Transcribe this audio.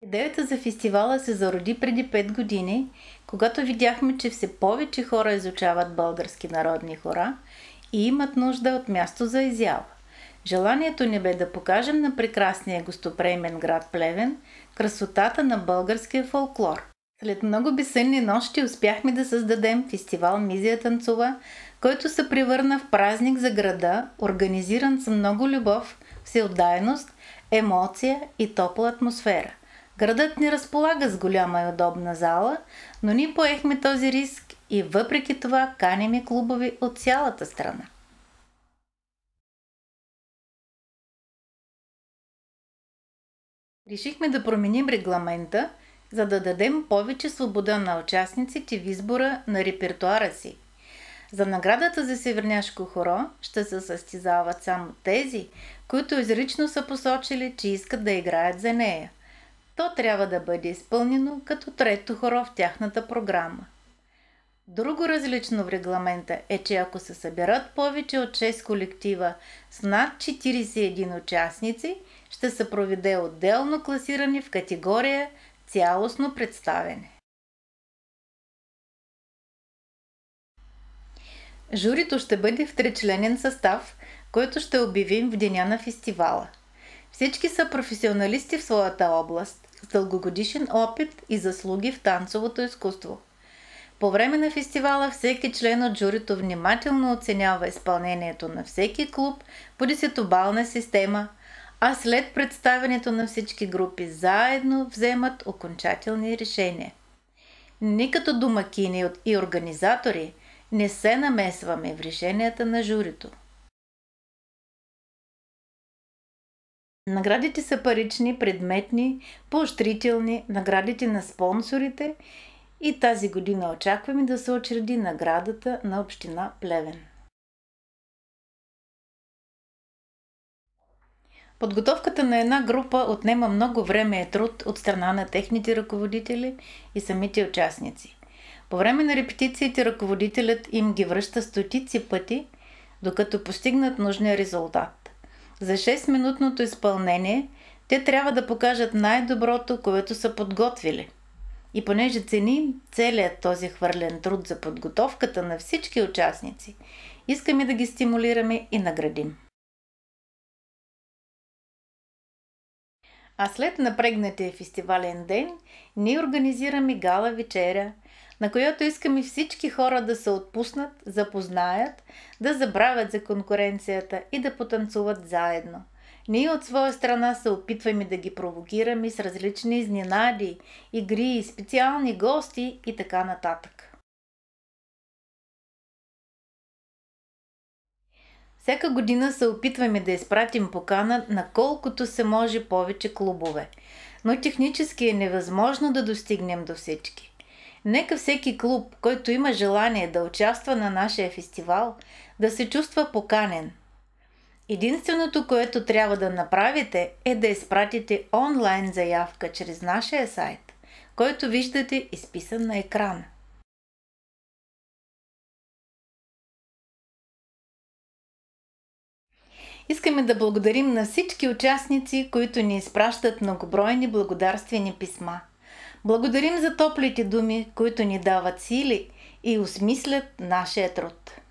Идеята за фестивала се зароди преди 5 години, когато видяхме, че все повече хора изучават български народни хора и имат нужда от място за изява. Желанието ни бе да покажем на прекрасния гостоприемен град Плевен красотата на българския фолклор. След много безсънни нощи успяхме да създадем фестивал Мизия танцува, който се превърна в празник за града, организиран с много любов, всеотдайност, емоция и топла атмосфера. Градът ни разполага с голяма и удобна зала, но ние поехме този риск и въпреки това каним клубови от цялата страна. Решихме да променим регламента, за да дадем повече свобода на участниците в избора на репертуара си. За наградата за северняшко хоро ще се състезават само тези, които изрично са посочили, че искат да играят за нея. То трябва да бъде изпълнено като трето хоро в тяхната програма. Друго различно в регламента е, че ако се съберат повече от 6 колектива с над 41 участници, ще се проведе отделно класиране в категория цялостно представяне. Журито ще бъде в 3-членен състав, който ще обявим в деня на фестивала. Всички са професионалисти в своята област, с дългогодишен опит и заслуги в танцовото изкуство. По време на фестивала всеки член от журито внимателно оценява изпълнението на всеки клуб по 10-бална система, а след представянето на всички групи заедно вземат окончателни решения. Ние като домакини и организатори не се намесваме в решенията на журито. Наградите са парични, предметни, поощрителни, наградите на спонсорите и тази година очакваме да се учреди наградата на община Плевен. Подготовката на една група отнема много време и труд от страна на техните ръководители и самите участници. По време на репетициите ръководителят им ги връща стотици пъти, докато постигнат нужния резултат. За 6-минутното изпълнение те трябва да покажат най-доброто, което са подготвили. И понеже ценим целият този хвърлен труд за подготовката на всички участници, искаме да ги стимулираме и наградим. А след напрегнатия фестивален ден, ние организираме гала вечеря, на която искаме всички хора да се отпуснат, запознаят, да забравят за конкуренцията и да потанцуват заедно. Ние от своя страна се опитваме да ги провокираме с различни изненади, игри, специални гости и така нататък. Всяка година се опитваме да изпратим покана на колкото се може повече клубове, но технически е невъзможно да достигнем до всички. Нека всеки клуб, който има желание да участва на нашия фестивал, да се чувства поканен. Единственото, което трябва да направите, е да изпратите онлайн заявка чрез нашия сайт, който виждате изписан на екрана. Искаме да благодарим на всички участници, които ни изпращат многобройни благодарствени писма. Благодарим за топлите думи, които ни дават сили и осмислят нашия труд.